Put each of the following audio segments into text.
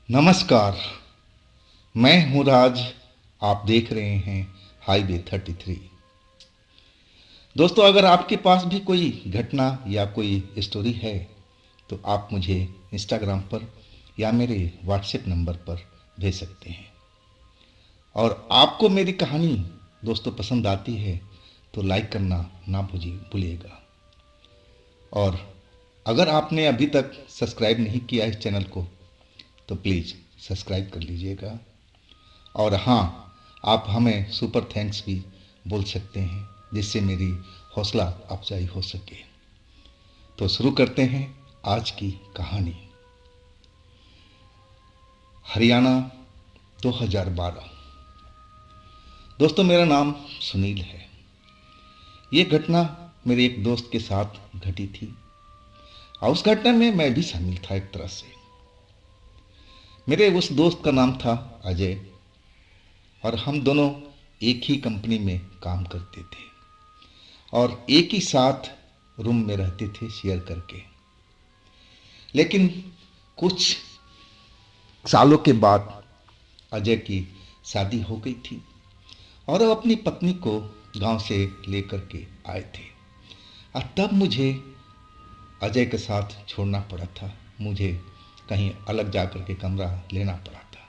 नमस्कार। मैं हूं राज। आप देख रहे हैं हाईवे 33। दोस्तों, अगर आपके पास भी कोई घटना या कोई स्टोरी है तो आप मुझे इंस्टाग्राम पर या मेरे व्हाट्सएप नंबर पर भेज सकते हैं। और आपको मेरी कहानी दोस्तों पसंद आती है तो लाइक करना ना भूलिएगा। और अगर आपने अभी तक सब्सक्राइब नहीं किया इस चैनल को तो प्लीज़ सब्सक्राइब कर लीजिएगा। और हाँ, आप हमें सुपर थैंक्स भी बोल सकते हैं जिससे मेरी हौसला अफजाई हो सके। तो शुरू करते हैं आज की कहानी। हरियाणा 2012। दोस्तों, मेरा नाम सुनील है। ये घटना मेरे एक दोस्त के साथ घटी थी और उस घटना में मैं भी शामिल था एक तरह से। मेरे उस दोस्त का नाम था अजय और हम दोनों एक ही कंपनी में काम करते थे और एक ही साथ रूम में रहते थे शेयर करके। लेकिन कुछ सालों के बाद अजय की शादी हो गई थी और वो अपनी पत्नी को गांव से लेकर के आए थे और तब मुझे अजय के साथ छोड़ना पड़ा था। मुझे कहीं अलग जाकर के कमरा लेना पड़ा था।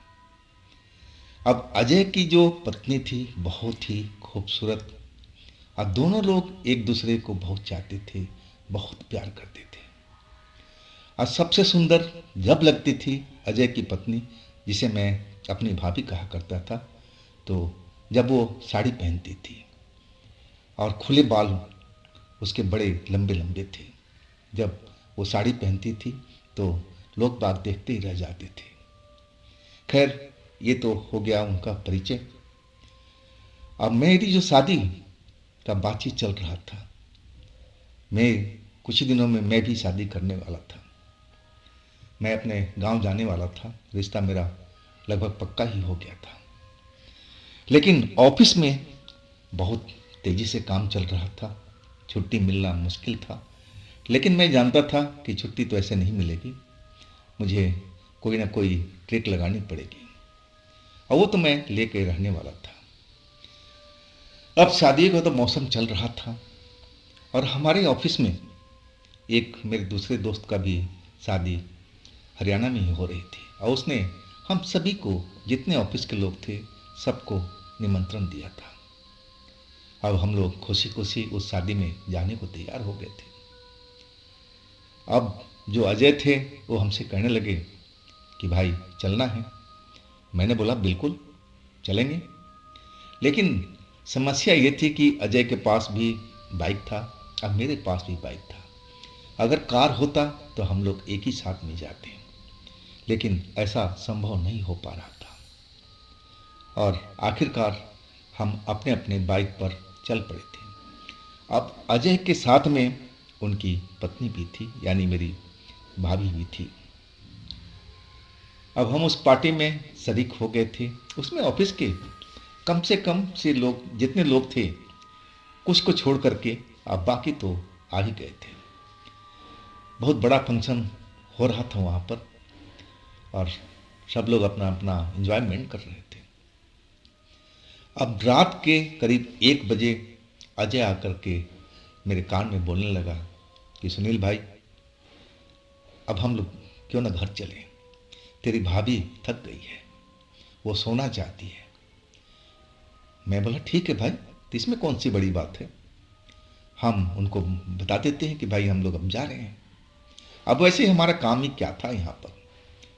अब अजय की जो पत्नी थी बहुत ही खूबसूरत और दोनों लोग एक दूसरे को बहुत चाहते थे, बहुत प्यार करते थे। और सबसे सुंदर जब लगती थी अजय की पत्नी, जिसे मैं अपनी भाभी कहा करता था, तो जब वो साड़ी पहनती थी और खुले बाल उसके बड़े लंबे लंबे थे। जब वो साड़ी पहनती थी तो लोग बाग देखते ही रह जाते थे। खैर, ये तो हो गया उनका परिचय। अब मेरी जो शादी का बातचीत चल रहा था, मैं कुछ ही दिनों में मैं भी शादी करने वाला था। मैं अपने गांव जाने वाला था। रिश्ता मेरा लगभग पक्का ही हो गया था। लेकिन ऑफिस में बहुत तेजी से काम चल रहा था। छुट्टी मिलना मुश्किल था। लेकिन मैं जानता था कि छुट्टी तो ऐसे नहीं मिलेगी, मुझे कोई ना कोई ट्रिक लगानी पड़ेगी और वो तो मैं लेके रहने वाला था। अब शादी का तो मौसम चल रहा था और हमारे ऑफिस में एक मेरे दूसरे दोस्त का भी शादी हरियाणा में ही हो रही थी और उसने हम सभी को, जितने ऑफिस के लोग थे, सबको निमंत्रण दिया था। अब हम लोग खुशी खुशी उस शादी में जाने को तैयार हो गए थे। अब जो अजय थे वो हमसे कहने लगे कि भाई चलना है। मैंने बोला बिल्कुल चलेंगे। लेकिन समस्या ये थी कि अजय के पास भी बाइक था और मेरे पास भी बाइक था। अगर कार होता तो हम लोग एक ही साथ में जाते, लेकिन ऐसा संभव नहीं हो पा रहा था और आखिरकार हम अपने अपने बाइक पर चल पड़े थे। अब अजय के साथ में उनकी पत्नी भी थी, यानी मेरी भाभी भी थी। अब हम उस पार्टी में शरीक हो गए थे। उसमें ऑफिस के कम से कम से लोग, जितने लोग थे, कुछ को छोड़ करके अब बाकी तो आ ही गए थे। बहुत बड़ा फंक्शन हो रहा था वहाँ पर और सब लोग अपना अपना एंजॉयमेंट कर रहे थे। अब रात के करीब 1 बजे अजय आकर के मेरे कान में बोलने लगा कि सुनील भाई, अब हम लोग क्यों ना घर चलें। तेरी भाभी थक गई है, वो सोना चाहती है। मैं बोला ठीक है भाई, तो इसमें कौन सी बड़ी बात है, हम उनको बता देते हैं कि भाई हम लोग अब जा रहे हैं। अब वैसे ही हमारा काम ही क्या था यहाँ पर,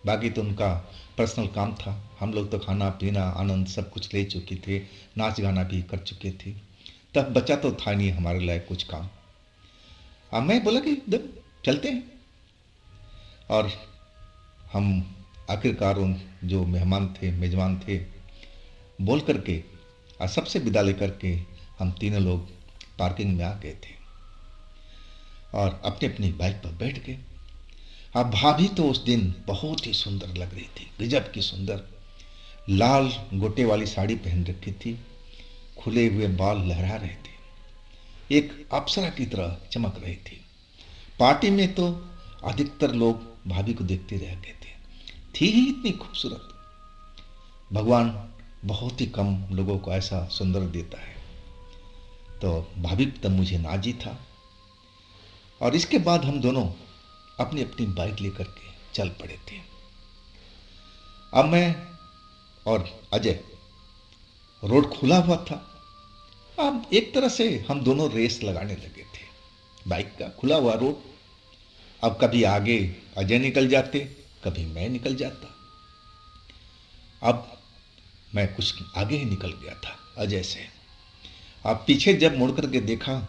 बाकी तो उनका पर्सनल काम था। हम लोग तो खाना पीना आनंद सब कुछ ले चुके थे, नाच गाना भी कर चुके थे। तब बचा तो था नहीं हमारे लायक कुछ काम। अब मैं बोला कि जब चलते हैं। और हम आखिरकार उन जो मेहमान थे, मेजबान थे, बोल करके और सबसे विदा लेकर के हम तीनों लोग पार्किंग में आ गए थे और अपनी अपनी बाइक पर बैठ गए। अब भाभी तो उस दिन बहुत ही सुंदर लग रही थी, गजब की सुंदर। लाल गोटे वाली साड़ी पहन रखी थी, खुले हुए बाल लहरा रहे थे, एक अप्सरा की तरह चमक रही थी। पार्टी में तो अधिकतर लोग भाभी को देखते रह गए थे। थी ही इतनी खूबसूरत। भगवान बहुत ही कम लोगों को ऐसा सुंदर देता है। तो भाभी तब मुझे नाजी था और इसके बाद हम दोनों अपनी अपनी बाइक लेकर के चल पड़े थे। अब मैं और अजय, रोड खुला हुआ था। अब एक तरह से हम दोनों रेस लगाने लगे थे, बाइक का खुला हुआ रोड। अब कभी आगे अजय निकल जाते, कभी मैं निकल जाता। अब मैं कुछ आगे ही निकल गया था अजय से। अब पीछे जब मुड़ करके देखा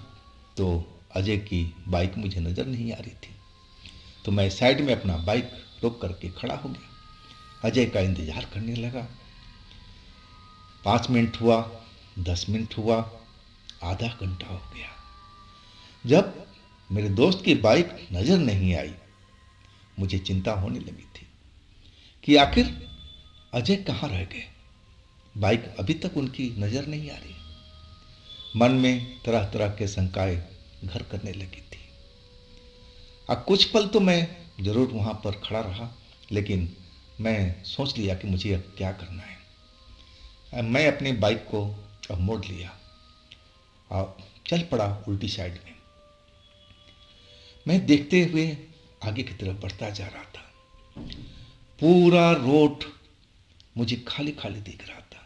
तो अजय की बाइक मुझे नज़र नहीं आ रही थी। तो मैं साइड में अपना बाइक रोक करके खड़ा हो गया, अजय का इंतज़ार करने लगा। 5 मिनट हुआ, 10 मिनट हुआ, आधा घंटा हो गया। जब मेरे दोस्त की बाइक नज़र नहीं आई, मुझे चिंता होने लगी थी कि आखिर अजय कहाँ रह गए। बाइक अभी तक उनकी नज़र नहीं आ रही। मन में तरह तरह के शंकाएं घर करने लगी थी। अब कुछ पल तो मैं ज़रूर वहाँ पर खड़ा रहा, लेकिन मैं सोच लिया कि मुझे अब क्या करना है। अब मैं अपनी बाइक को अब मोड़ लिया और चल पड़ा उल्टी साइड में। मैं देखते हुए आगे की तरफ बढ़ता जा रहा था। पूरा रोड मुझे खाली खाली दिख रहा था।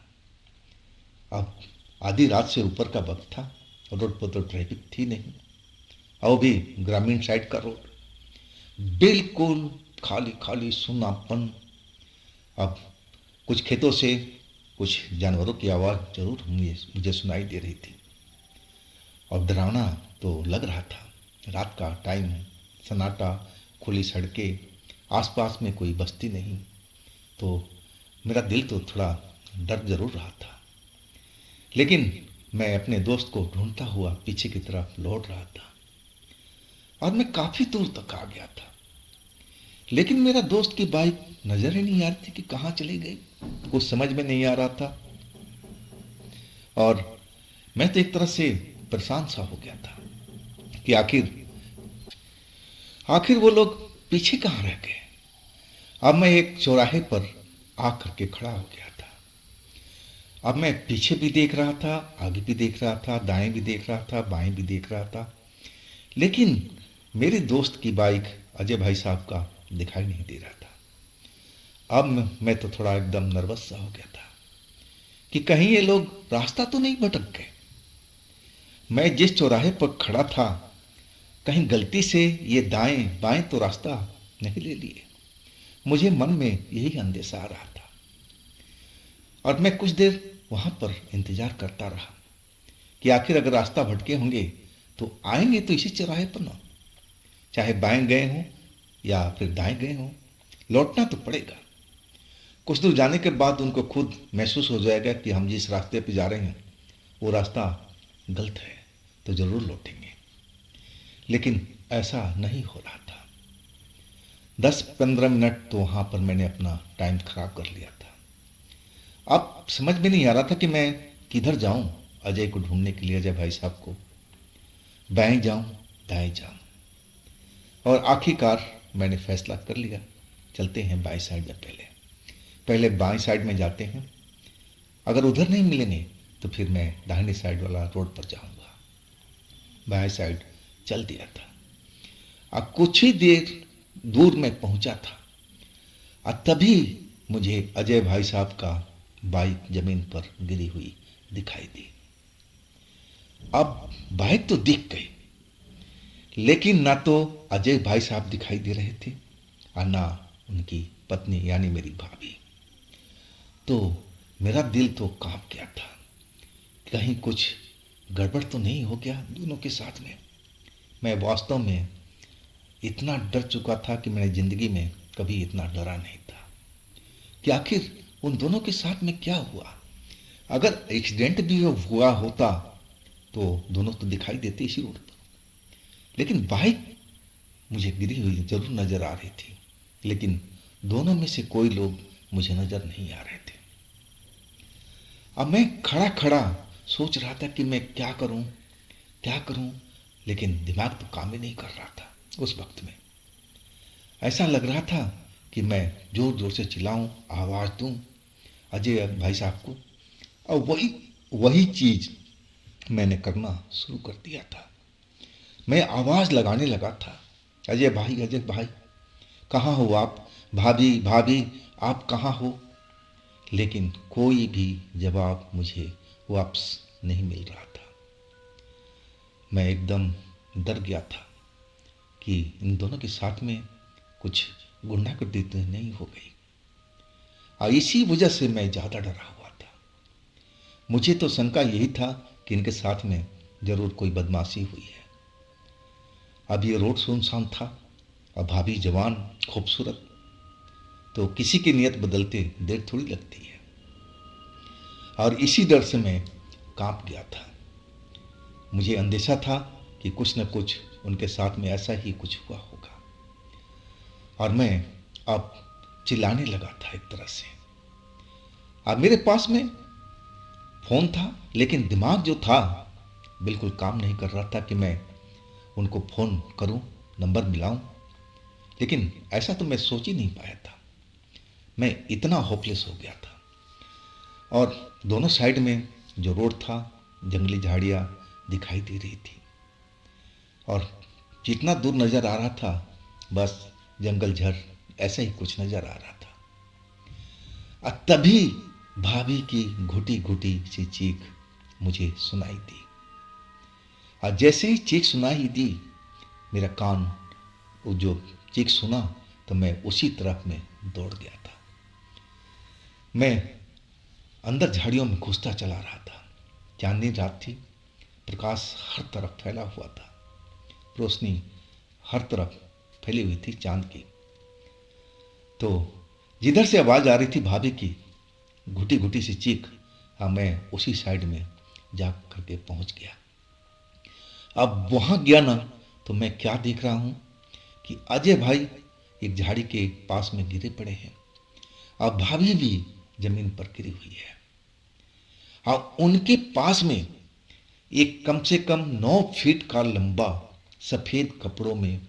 अब आधी रात से ऊपर का वक्त था, रोड पर तो ट्रैफिक थी नहीं, और भी ग्रामीण साइड का रोड बिल्कुल खाली खाली सुनापन। अब कुछ खेतों से कुछ जानवरों की आवाज़ जरूर मुझे सुनाई दे रही थी और डरावना तो लग रहा था। रात का टाइम, सन्नाटा, खुली सड़कें, आसपास में कोई बस्ती नहीं, तो मेरा दिल तो थोड़ा डर जरूर रहा था। लेकिन मैं अपने दोस्त को ढूंढता हुआ पीछे की तरफ लौट रहा था और मैं काफ़ी दूर तक आ गया था, लेकिन मेरा दोस्त की बाइक नजर ही नहीं आ रही थी कि कहाँ चली गई। कुछ समझ में नहीं आ रहा था और मैं तो एक तरह से परेशान सा हो गया था कि आखिर वो लोग पीछे कहाँ रह गए। अब मैं एक चौराहे पर आकर के खड़ा हो गया था। अब मैं पीछे भी देख रहा था, आगे भी देख रहा था, दाएं भी देख रहा था, बाएं भी देख रहा था, लेकिन मेरे दोस्त की बाइक अजय भाई साहब का दिखाई नहीं दे रहा था। अब मैं तो थोड़ा एकदम नर्वस सा हो गया था कि कहीं ये लोग रास्ता तो नहीं भटक गए। मैं जिस चौराहे पर खड़ा था, कहीं गलती से ये दाएं बाएं तो रास्ता नहीं ले लिए। मुझे मन में यही अंदेशा आ रहा था और मैं कुछ देर वहां पर इंतजार करता रहा कि आखिर अगर रास्ता भटके होंगे तो आएंगे तो इसी चौराहे पर ना, चाहे बाएं गए हों या फिर दाएं गए हों, लौटना तो पड़ेगा। कुछ दूर जाने के बाद उनको खुद महसूस हो जाएगा कि हम जिस रास्ते पर जा रहे हैं वो रास्ता गलत है, तो जरूर लौटेंगे। लेकिन ऐसा नहीं हो रहा था। 10-15 मिनट तो वहां पर मैंने अपना टाइम खराब कर लिया था। अब समझ में नहीं आ रहा था कि मैं किधर जाऊं अजय को ढूंढने के लिए, अजय भाई साहब को। बाएं जाऊं, दाएं जाऊं, और आखिरकार मैंने फैसला कर लिया, चलते हैं बाएं साइड में। पहले बाएं साइड में जाते हैं, अगर उधर नहीं मिलेंगे तो फिर मैं दाहिनी साइड वाला रोड पर जाऊंगा। बाएं साइड चल दिया था। अब कुछ ही देर दूर में पहुंचा था और तभी मुझे अजय भाई साहब का बाइक जमीन पर गिरी हुई दिखाई दी। अब बाइक तो दिख गई, लेकिन ना तो अजय भाई साहब दिखाई दे रहे थे और ना उनकी पत्नी यानी मेरी भाभी। तो मेरा दिल तो कांप गया था, कहीं कुछ गड़बड़ तो नहीं हो गया दोनों के साथ में। मैं वास्तव में इतना डर चुका था कि मैंने जिंदगी में कभी इतना डरा नहीं था कि आखिर उन दोनों के साथ में क्या हुआ। अगर एक्सीडेंट भी हुआ होता तो दोनों तो दिखाई देते इसी रोड पर, लेकिन बाइक मुझे गिरी हुई जरूर नजर आ रही थी, लेकिन दोनों में से कोई लोग मुझे नजर नहीं आ रहे थे। अब मैं खड़ा खड़ा सोच रहा था कि मैं क्या करूं क्या करूं, लेकिन दिमाग तो काम ही नहीं कर रहा था। उस वक्त में ऐसा लग रहा था कि मैं जोर जोर से चिल्लाऊं, आवाज़ दूं अजय भाई साहब को। और वही वही चीज़ मैंने करना शुरू कर दिया था। मैं आवाज़ लगाने लगा था, अजय भाई कहाँ हो आप, भाभी भाभी आप कहाँ हो। लेकिन कोई भी जवाब मुझे वापस नहीं मिल रहा था। मैं एकदम डर गया था कि इन दोनों के साथ में कुछ गुंडागर्दी तो नहीं हो गई। और इसी वजह से मैं ज़्यादा डरा हुआ था। मुझे तो शंका यही था कि इनके साथ में ज़रूर कोई बदमाशी हुई है। अब ये रोड सुनसान था और भाभी जवान खूबसूरत, तो किसी की नीयत बदलते देर थोड़ी लगती है। और इसी डर से मैं कांप गया था। मुझे अंदेशा था कि कुछ न कुछ उनके साथ में ऐसा ही कुछ हुआ होगा। और मैं अब चिल्लाने लगा था एक तरह से। अब मेरे पास में फ़ोन था, लेकिन दिमाग जो था बिल्कुल काम नहीं कर रहा था कि मैं उनको फ़ोन करूं, नंबर मिलाऊं। लेकिन ऐसा तो मैं सोच ही नहीं पाया था। मैं इतना होपलेस हो गया था। और दोनों साइड में जो रोड था, जंगली झाड़ियाँ दिखाई दे रही थी। और जितना दूर नज़र आ रहा था, बस जंगल झर ऐसा ही कुछ नज़र आ रहा था। और तभी भाभी की घुटी घुटी सी चीख मुझे सुनाई दी। और जैसे ही चीख सुनाई दी, मेरा कान वो जो चीख सुना तो मैं उसी तरफ में दौड़ गया था। मैं अंदर झाड़ियों में घुसता चला रहा था। चांदनी रात थी, प्रकाश हर तरफ फैला हुआ था, रोशनी हर तरफ फैली हुई थी चांद की। तो जिधर से आवाज़ आ रही थी भाभी की घुटी घुटी सी चीख, हाँ मैं उसी साइड में जा करके पहुंच गया। अब वहां गया ना तो मैं क्या देख रहा हूं कि अजय भाई एक झाड़ी के पास में गिरे पड़े हैं और भाभी भी जमीन पर गिरी हुई है। और उनके पास में एक कम से कम 9 फीट का लंबा सफेद कपड़ों में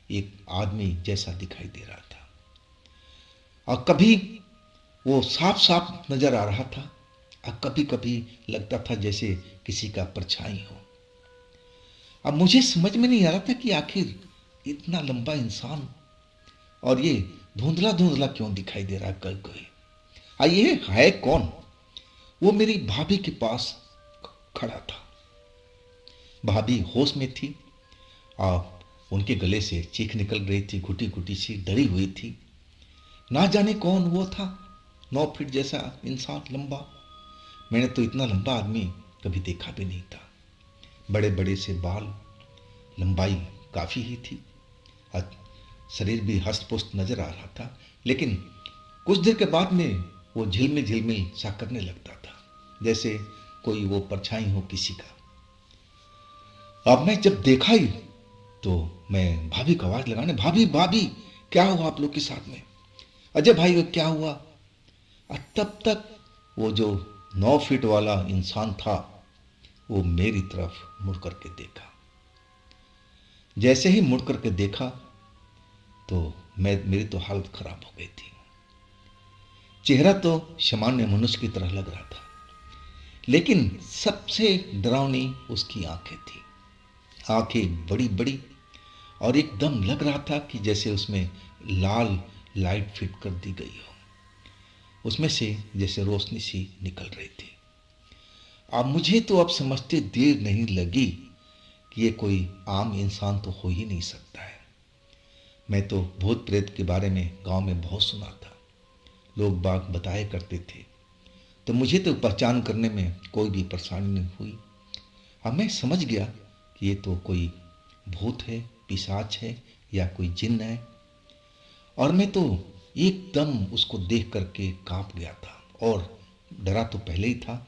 एक आदमी जैसा दिखाई दे रहा था। और कभी वो साफ साफ नजर आ रहा था और कभी कभी लगता था जैसे किसी का परछाई हो। अब मुझे समझ में नहीं आ रहा था कि आखिर इतना लंबा इंसान और ये धुंधला धुंधला क्यों दिखाई दे रहा है कोई। ये है कौन। वो मेरी भाभी के पास खड़ा था। भाभी होश में थी और उनके गले से चीख निकल रही थी, घुटी घुटी सी डरी हुई थी। ना जाने कौन वो था, 9 फीट जैसा इंसान लंबा। मैंने तो इतना लंबा आदमी कभी देखा भी नहीं था। बड़े बड़े से बाल, लंबाई काफ़ी ही थी और शरीर भी हष्ट पुष्ट नजर आ रहा था। लेकिन कुछ देर के बाद में वो झिलमिल झिलमिल सा करने लगता था, जैसे कोई वो परछाई हो किसी का। अब मैं जब देखा ही तो मैं भाभी को आवाज लगाने, भाभी भाभी क्या हुआ आप लोग के साथ में, अजय भाई को क्या हुआ। और तब तक वो जो 9 फीट वाला इंसान था वो मेरी तरफ मुड़ करके देखा। जैसे ही मुड़ करके देखा तो मेरी तो हालत खराब हो गई थी। चेहरा तो सामान्य मनुष्य की तरह लग रहा था, लेकिन सबसे डरावनी उसकी आंखें थी। आंखें बड़ी बड़ी और एकदम लग रहा था कि जैसे उसमें लाल लाइट फिट कर दी गई हो, उसमें से जैसे रोशनी सी निकल रही थी। अब मुझे तो अब समझते देर नहीं लगी कि ये कोई आम इंसान तो हो ही नहीं सकता है। मैं तो भूत प्रेत के बारे में गांव में बहुत सुना था, लोग बाग बताया करते थे, तो मुझे तो पहचान करने में कोई भी परेशानी नहीं हुई। अब मैं समझ गया कि ये तो कोई भूत है, पिशाच है या कोई जिन्न है। और मैं तो एकदम उसको देख करके कांप गया था। और डरा तो पहले ही था,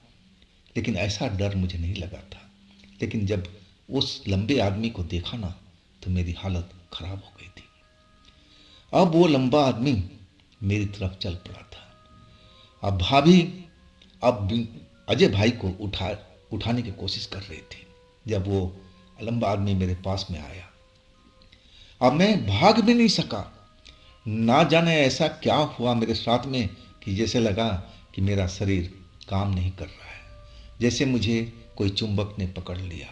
लेकिन ऐसा डर मुझे नहीं लगा था। लेकिन जब उस लंबे आदमी को देखा ना तो मेरी हालत खराब हो गई थी। अब वो लंबा आदमी मेरी तरफ चल पड़ा था। अब भाभी अब अजय भाई को उठाने की कोशिश कर रही थी। जब वो लंबा आदमी मेरे पास में आया, अब मैं भाग भी नहीं सका, ना जाने ऐसा क्या हुआ मेरे साथ में कि जैसे लगा कि मेरा शरीर काम नहीं कर रहा है, जैसे मुझे कोई चुंबक ने पकड़ लिया।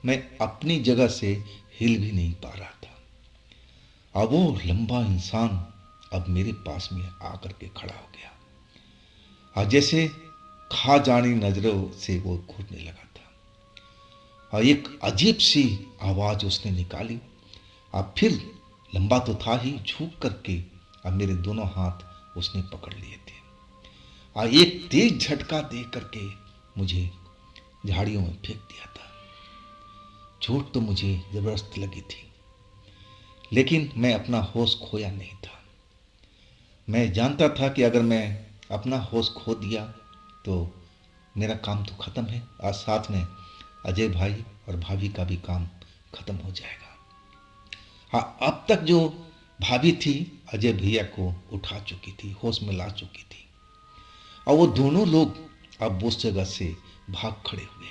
मैं अपनी जगह से हिल भी नहीं पा रहा था। अब वो लंबा इंसान अब मेरे पास में आकर के खड़ा हो गया और जैसे खा जानी नजरों से वो घूरने लगा था और एक अजीब सी आवाज उसने निकाली। अब फिर लंबा तो था ही, झुक करके अब मेरे दोनों हाथ उसने पकड़ लिए थे और एक तेज झटका दे करके मुझे झाड़ियों में फेंक दिया था। चोट तो मुझे जबरदस्त लगी थी, लेकिन मैं अपना होश खोया नहीं था। मैं जानता था कि अगर मैं अपना होश खो दिया तो मेरा काम तो खत्म है और साथ में अजय भाई और भाभी का भी काम खत्म हो जाएगा। हाँ, अब तक जो भाभी थी अजय भैया को उठा चुकी थी, होश में ला चुकी थी और वो दोनों लोग अब उस जगह से भाग खड़े हुए।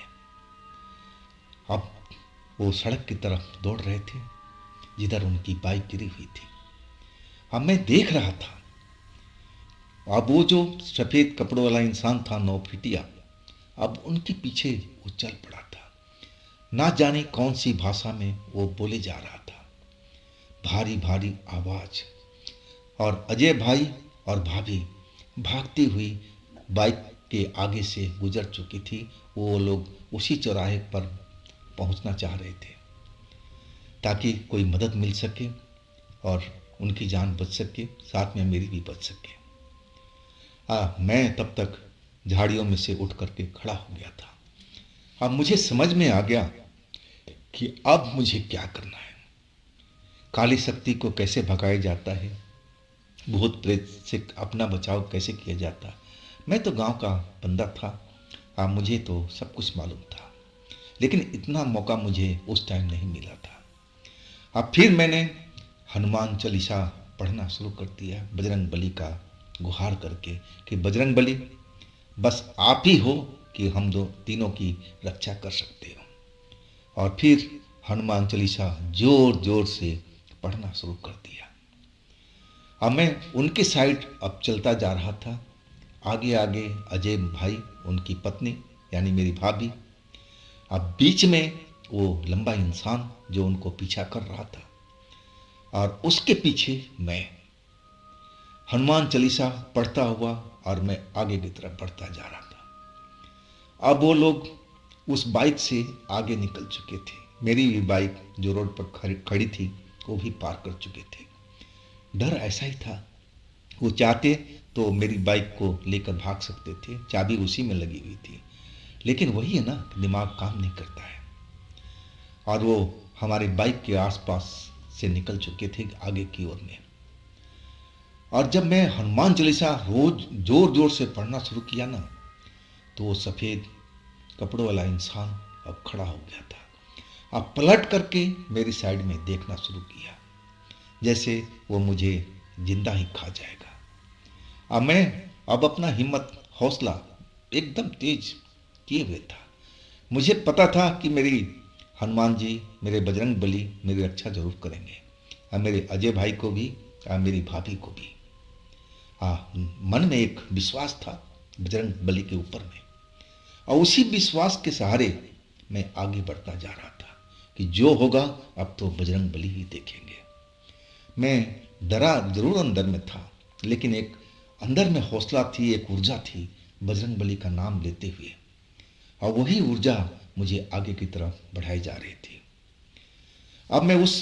अब वो सड़क की तरफ दौड़ रहे थे जिधर उनकी बाइक गिरी हुई थी। अब मैं देख रहा था, अब वो जो सफेद कपड़ों वाला इंसान था नौफिटिया, अब उनके पीछे वो चल पड़ा था। ना जाने कौन सी भाषा में वो बोले जा रहा था, भारी भारी आवाज। और अजय भाई और भाभी भागती हुई बाइक के आगे से गुजर चुकी थी। वो लोग उसी चौराहे पर पहुंचना चाह रहे थे ताकि कोई मदद मिल सके और उनकी जान बच सके, साथ में मेरी भी बच सके। मैं तब तक झाड़ियों में से उठ करके खड़ा हो गया था। अब मुझे समझ में आ गया कि अब मुझे क्या करना है, काली शक्ति को कैसे भगाया जाता है, भूत प्रेत से अपना बचाव कैसे किया जाता। मैं तो गांव का बंदा था, मुझे तो सब कुछ मालूम था, लेकिन इतना मौका मुझे उस टाइम नहीं मिला था। अब फिर मैंने हनुमान चालीसा पढ़ना शुरू कर दिया, बजरंग बली का गुहार करके कि बजरंग बली बस आप ही हो कि हम दो तीनों की रक्षा कर सकते हो। और फिर हनुमान चालीसा जोर जोर से पढ़ना शुरू कर दिया। अब मैं उनके साइड अब चलता जा रहा था, आगे आगे अजय भाई, उनकी पत्नी यानी मेरी भाभी, अब बीच में वो लंबा इंसान जो उनको पीछा कर रहा था और उसके पीछे मैं हनुमान चालीसा पढ़ता हुआ और मैं आगे की तरफ बढ़ता जा रहा था। अब वो लोग उस बाइक से आगे निकल चुके थे, मेरी भी बाइक जो रोड पर खड़ी थी वो भी पार कर चुके थे। डर ऐसा ही था, वो चाहते तो मेरी बाइक को लेकर भाग सकते थे, चाबी उसी में लगी हुई थी, लेकिन वही है ना, दिमाग काम नहीं करता है। और वो हमारी बाइक के आसपास से निकल चुके थे आगे की ओर में। और जब मैं हनुमान चालीसा रोज जोर जोर से पढ़ना शुरू किया ना, तो वो सफ़ेद कपड़ों वाला इंसान अब खड़ा हो गया था। अब पलट करके मेरी साइड में देखना शुरू किया, जैसे वो मुझे जिंदा ही खा जाएगा। अब मैं अपना हिम्मत हौसला एकदम तेज किए हुए था। मुझे पता था कि मेरी हनुमान जी, मेरे बजरंग बली मेरी रक्षा जरूर करेंगे, और मेरे अजय भाई को भी और मेरी भाभी को भी। मन में एक विश्वास था बजरंग बली के ऊपर में, और उसी विश्वास के सहारे मैं आगे बढ़ता जा रहा था कि जो होगा अब तो बजरंग बली ही देखेंगे। मैं डरा जरूर अंदर में था, लेकिन एक अंदर में हौसला थी, एक ऊर्जा थी बजरंग बली का नाम लेते हुए, और वही ऊर्जा मुझे आगे की तरफ बढ़ाई जा रही थी। अब मैं उस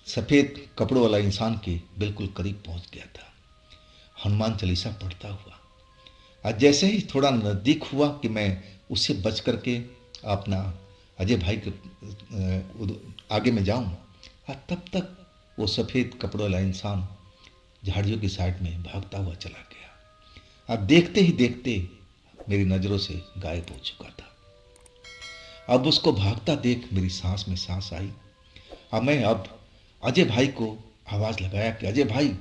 सफ़ेद कपड़ों वाला इंसान के बिल्कुल करीब पहुंच गया था, हनुमान चालीसा पढ़ता हुआ। आज जैसे ही थोड़ा नज़दीक हुआ कि मैं उससे बच करके अपना अजय भाई के आगे में जाऊं, तब तक वो सफ़ेद कपड़ों वाला इंसान झाड़ियों की साइड में भागता हुआ चला गया। अब देखते ही देखते मेरी नज़रों से गायब हो चुका था। अब उसको भागता देख मेरी सांस में सांस आई। मैं अब अजय भाई को आवाज़ लगाया कि अजय भाई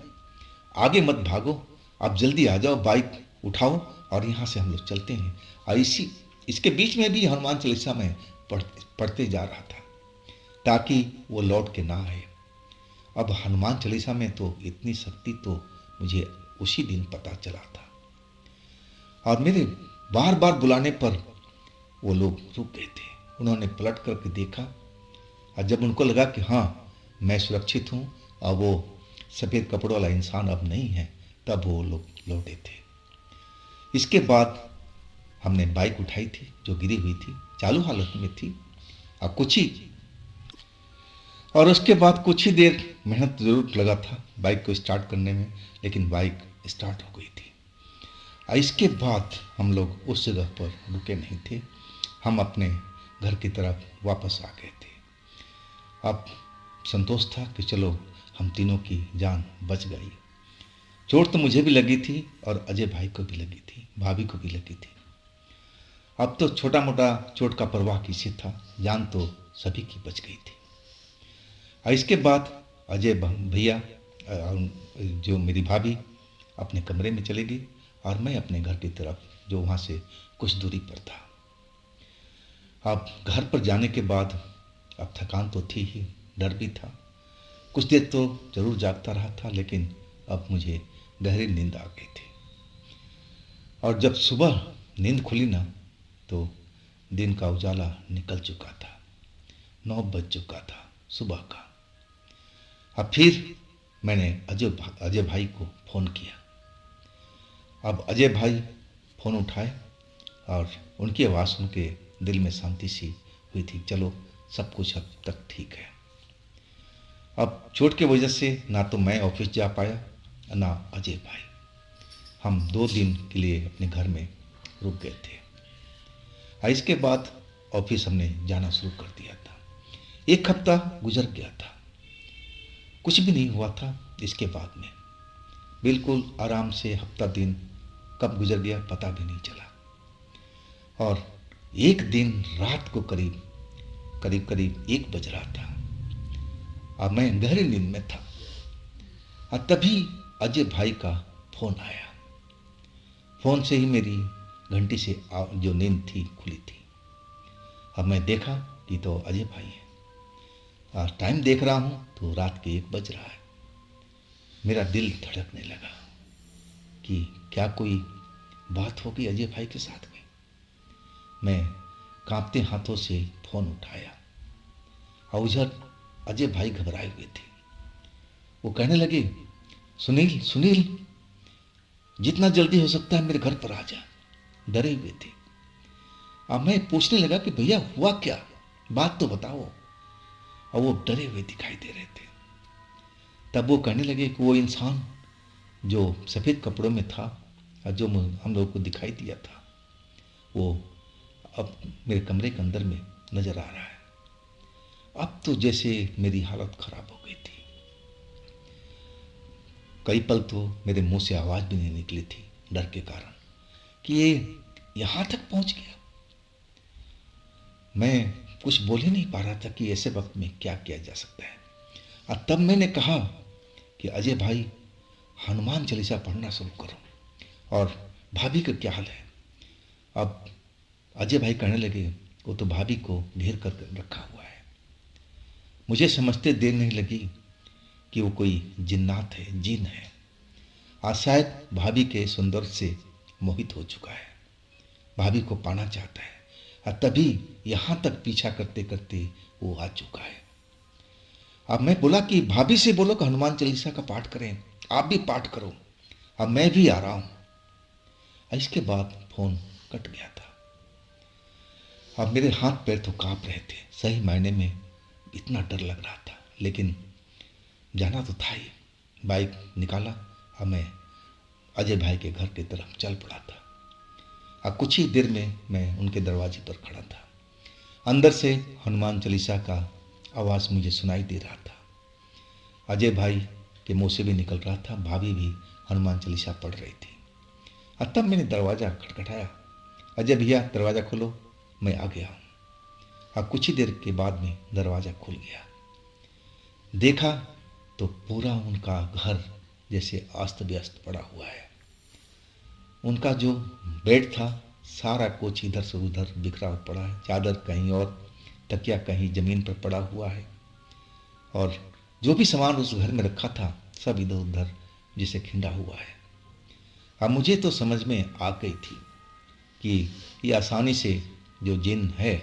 आगे मत भागो, आप जल्दी आ जाओ, बाइक उठाओ और यहाँ से हम लोग चलते हैं। और इसके बीच में भी हनुमान चालीसा में पढ़ते जा रहा था ताकि वो लौट के ना आए। अब हनुमान चालीसा में तो इतनी शक्ति तो मुझे उसी दिन पता चला था। और मेरे बार बार बुलाने पर वो लोग रुक गए थे। उन्होंने पलट करके देखा और जब उनको लगा कि हाँ मैं सुरक्षित हूँ और वो सफ़ेद कपड़ों वाला इंसान अब नहीं है, तब वो लोग लौटे थे। इसके बाद हमने बाइक उठाई थी जो गिरी हुई थी, चालू हालत में थी, और उसके बाद कुछ ही देर मेहनत ज़रूर लगा था बाइक को स्टार्ट करने में, लेकिन बाइक स्टार्ट हो गई थी। और इसके बाद हम लोग उस जगह पर रुके नहीं थे, हम अपने घर की तरफ वापस आ गए थे। अब संतोष था कि चलो हम तीनों की जान बच गई। चोट तो मुझे भी लगी थी और अजय भाई को भी लगी थी, भाभी को भी लगी थी। अब तो छोटा मोटा चोट का परवाह किसे था, जान तो सभी की बच गई थी। और इसके बाद अजय भैया जो मेरी भाभी अपने कमरे में चले गई और मैं अपने घर की तरफ जो वहाँ से कुछ दूरी पर था। अब घर पर जाने के बाद अब थकान तो थी ही, डर भी था। कुछ देर तो जरूर जागता रहा था, लेकिन अब मुझे गहरी नींद आ गई थी। और जब सुबह नींद खुली ना, तो दिन का उजाला निकल चुका था, 9 बज चुका था सुबह का। अब फिर मैंने अजय भाई को फ़ोन किया। अब अजय भाई फ़ोन उठाए और उनकी आवाज़ सुन के दिल में शांति सी हुई थी, चलो सब कुछ अब तक ठीक है। अब चोट की वजह से ना तो मैं ऑफिस जा पाया ना अजय भाई। हम 2 दिन के लिए अपने घर में रुक गए थे। इसके बाद ऑफिस हमने जाना शुरू कर दिया था। 1 हफ्ता गुजर गया था, कुछ भी नहीं हुआ था। इसके बाद में बिल्कुल आराम से हफ्ता दिन कब गुजर गया पता भी नहीं चला। और एक दिन रात को करीब 1 बज रहा था और मैं गहरी नींद में था और तभी अजय भाई का फोन आया। फोन से ही मेरी घंटी से जो नींद थी खुली थी। अब मैं देखा कि तो अजय भाई है और टाइम देख रहा हूँ तो रात के 1 बज रहा है। मेरा दिल धड़कने लगा कि क्या कोई बात होगी अजय भाई के साथ में। मैं कांपते हाथों से फोन उठाया और उधर अजय भाई घबराए हुए थे। वो कहने लगे, सुनील जितना जल्दी हो सकता है मेरे घर पर आ जा। डरे हुए थे। अब मैं पूछने लगा कि भैया हुआ क्या, बात तो बताओ। और वो डरे हुए दिखाई दे रहे थे। तब वो कहने लगे कि वो इंसान जो सफ़ेद कपड़ों में था और जो हम लोगों को दिखाई दिया था, वो अब मेरे कमरे के अंदर में नजर आ रहा है। अब तो जैसे मेरी हालत खराब हो गई थी। कई पल तो मेरे मुंह से आवाज़ भी नहीं निकली थी डर के कारण कि ये यहाँ तक पहुँच गया। मैं कुछ बोल ही नहीं पा रहा था कि ऐसे वक्त में क्या किया जा सकता है। और तब मैंने कहा कि अजय भाई हनुमान चालीसा पढ़ना शुरू करो। और भाभी का क्या हाल है। अब अजय भाई कहने लगे, वो तो भाभी को घेर कर रखा हुआ है। मुझे समझते देर नहीं लगी कि वो कोई जिन्नात है, जिन है। आज शायद भाभी के सौंदर्य से मोहित हो चुका है, भाभी को पाना चाहता है और तभी यहाँ तक पीछा करते करते वो आ चुका है। अब मैं बोला कि भाभी से बोलो कि हनुमान चालीसा का पाठ करें, आप भी पाठ करो, अब मैं भी आ रहा हूँ। इसके बाद फोन कट गया था। अब मेरे हाथ पैर तो कांप रहे थे, सही मायने में इतना डर लग रहा था, लेकिन जाना तो था ही। बाइक निकाला और मैं अजय भाई के घर की तरफ चल पड़ा था। और कुछ ही देर में मैं उनके दरवाजे पर खड़ा था। अंदर से हनुमान चालीसा का आवाज़ मुझे सुनाई दे रहा था। अजय भाई के मुंह से भी निकल रहा था, भाभी भी हनुमान चालीसा पढ़ रही थी। और तब मैंने दरवाज़ा खटखटाया, अजय भैया दरवाज़ा खोलो, मैं आ गया हूँ। और कुछ ही देर के बाद में दरवाज़ा खुल गया। देखा तो पूरा उनका घर जैसे अस्त व्यस्त पड़ा हुआ है। उनका जो बेड था सारा कुछ इधर से उधर बिखरा पड़ा है, चादर कहीं और, तकिया कहीं ज़मीन पर पड़ा हुआ है। और जो भी सामान उस घर में रखा था सब इधर उधर जिसे खिंडा हुआ है। अब मुझे तो समझ में आ गई थी कि ये आसानी से जो जिन है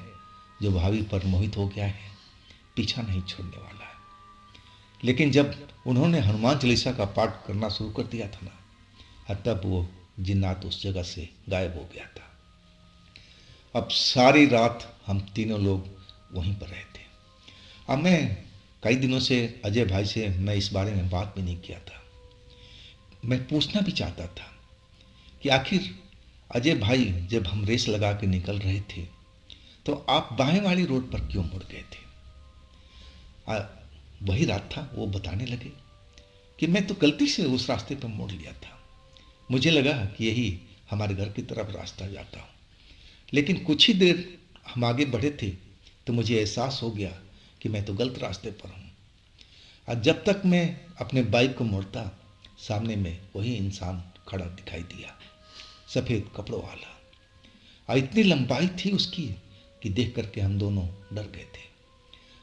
जो भाभी पर मोहित हो गया है पीछा नहीं छोड़ने वाला है। लेकिन जब उन्होंने हनुमान चालीसा का पाठ करना शुरू कर दिया था ना, तब वो जिन्नात उस जगह से गायब हो गया था। अब सारी रात हम तीनों लोग वहीं पर रहे थे। अब मैं कई दिनों से अजय भाई से मैं इस बारे में बात भी नहीं किया था। मैं पूछना भी चाहता था कि आखिर अजय भाई जब हम रेस लगा के निकल रहे थे तो आप बाएं वाली रोड पर क्यों मुड़ गए थे। वही रात था वो बताने लगे कि मैं तो गलती से उस रास्ते पर मुड़ लिया था। मुझे लगा कि यही हमारे घर की तरफ रास्ता जाता हूँ, लेकिन कुछ ही देर हम आगे बढ़े थे तो मुझे एहसास हो गया कि मैं तो गलत रास्ते पर हूँ। और जब तक मैं अपने बाइक को मोड़ता सामने में वही इंसान खड़ा दिखाई दिया, सफ़ेद कपड़ों वाला। और इतनी लंबाई थी उसकी कि देख करके हम दोनों डर गए थे।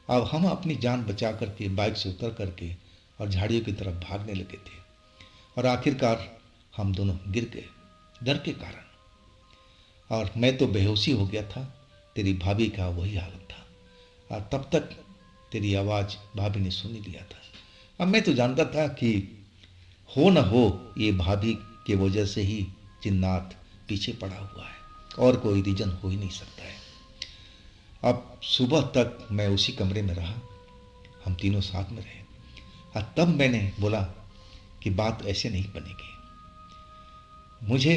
अब हम अपनी जान बचा करके बाइक से उतर करके और झाड़ियों की तरफ भागने लगे थे और आखिरकार हम दोनों गिर गए डर के कारण। और मैं तो बेहोशी हो गया था, तेरी भाभी का वही हालत था। और तब तक तेरी आवाज़ भाभी ने सुन ही लिया था। अब मैं तो जानता था कि हो न हो ये भाभी के वजह से ही जिन्नात पीछे पड़ा हुआ है, और कोई रीजन हो ही नहीं सकता है। अब सुबह तक मैं उसी कमरे में रहा, हम तीनों साथ में रहे। और तब मैंने बोला कि बात ऐसे नहीं बनेगी, मुझे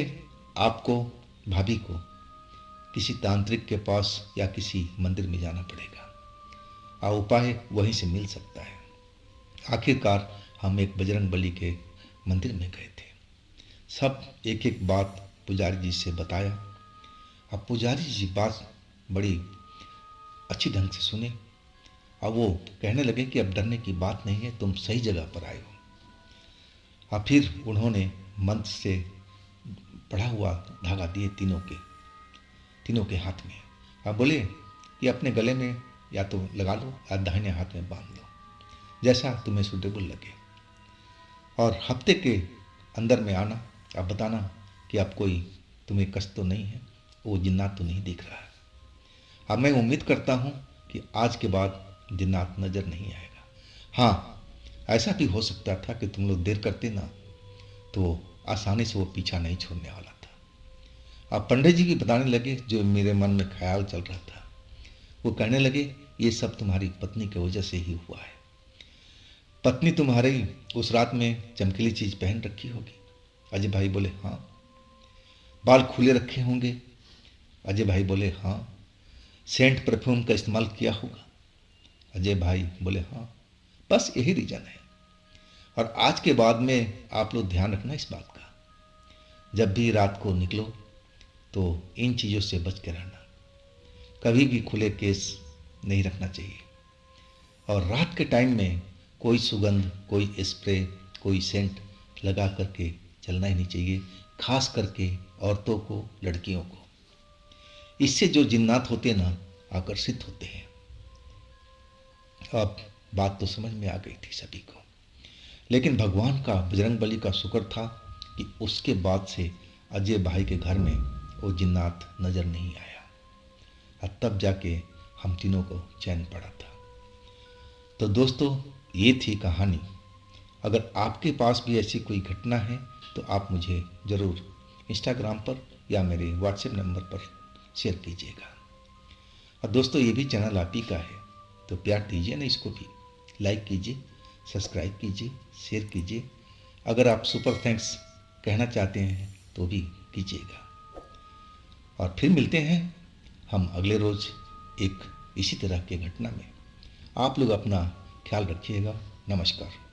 आपको भाभी को किसी तांत्रिक के पास या किसी मंदिर में जाना पड़ेगा और उपाय वहीं से मिल सकता है। आखिरकार हम एक बजरंग बली के मंदिर में गए थे। सब एक एक बात पुजारी जी से बताया। अब पुजारी जी बात बड़ी अच्छी ढंग से सुने और वो कहने लगे कि अब डरने की बात नहीं है, तुम सही जगह पर आए हो। और फिर उन्होंने मंत्र से पढ़ा हुआ धागा दिए तीनों के हाथ में। अब बोले कि अपने गले में या तो लगा लो या दाहिने हाथ में बांध लो, जैसा तुम्हें सूटेबल लगे। और हफ्ते के अंदर में आना, अब बताना कि अब कोई तुम्हें कष्ट तो नहीं है, वो जिन्नात तो नहीं दिख रहा है। अब मैं उम्मीद करता हूँ कि आज के बाद जिन्नात नज़र नहीं आएगा। हाँ, ऐसा भी हो सकता था कि तुम लोग देर करते ना तो आसानी से वो पीछा नहीं छोड़ने वाला था। अब पंडित जी भी बताने लगे जो मेरे मन में ख्याल चल रहा था। वो कहने लगे ये सब तुम्हारी पत्नी की वजह से ही हुआ है। पत्नी तुम्हारी उस रात में चमकीली चीज़ पहन रखी होगी। अजय भाई बोले हाँ। बाल खुले रखे होंगे। अजय भाई बोले हाँ। सेंट परफ्यूम का इस्तेमाल किया होगा। अजय भाई बोले हाँ। बस यही रीज़न है। और आज के बाद में आप लोग ध्यान रखना इस बात का, जब भी रात को निकलो तो इन चीज़ों से बच के रहना। कभी भी खुले केस नहीं रखना चाहिए। और रात के टाइम में कोई सुगंध, कोई स्प्रे, कोई सेंट लगा करके चलना ही नहीं चाहिए, खास करके औरतों को, लड़कियों को। इससे जो जिन्नात होते हैं ना, आकर्षित होते हैं। अब बात तो समझ में आ गई थी सभी को, लेकिन भगवान का, बजरंग बली का शुक्र था कि उसके बाद से अजय भाई के घर में वो जिन्नात नज़र नहीं आया। और तब जाके हम तीनों को चैन पड़ा था। तो दोस्तों, ये थी कहानी। अगर आपके पास भी ऐसी कोई घटना है तो आप मुझे ज़रूर इंस्टाग्राम पर या मेरे व्हाट्सएप नंबर पर शेयर कीजिएगा। और दोस्तों, ये भी चैनल आप ही का है, तो प्यार दीजिए ना इसको भी। लाइक कीजिए, सब्सक्राइब कीजिए, शेयर कीजिए। अगर आप सुपर थैंक्स कहना चाहते हैं तो भी कीजिएगा। और फिर मिलते हैं हम अगले रोज़ एक इसी तरह के घटना में। आप लोग अपना ख्याल रखिएगा। नमस्कार।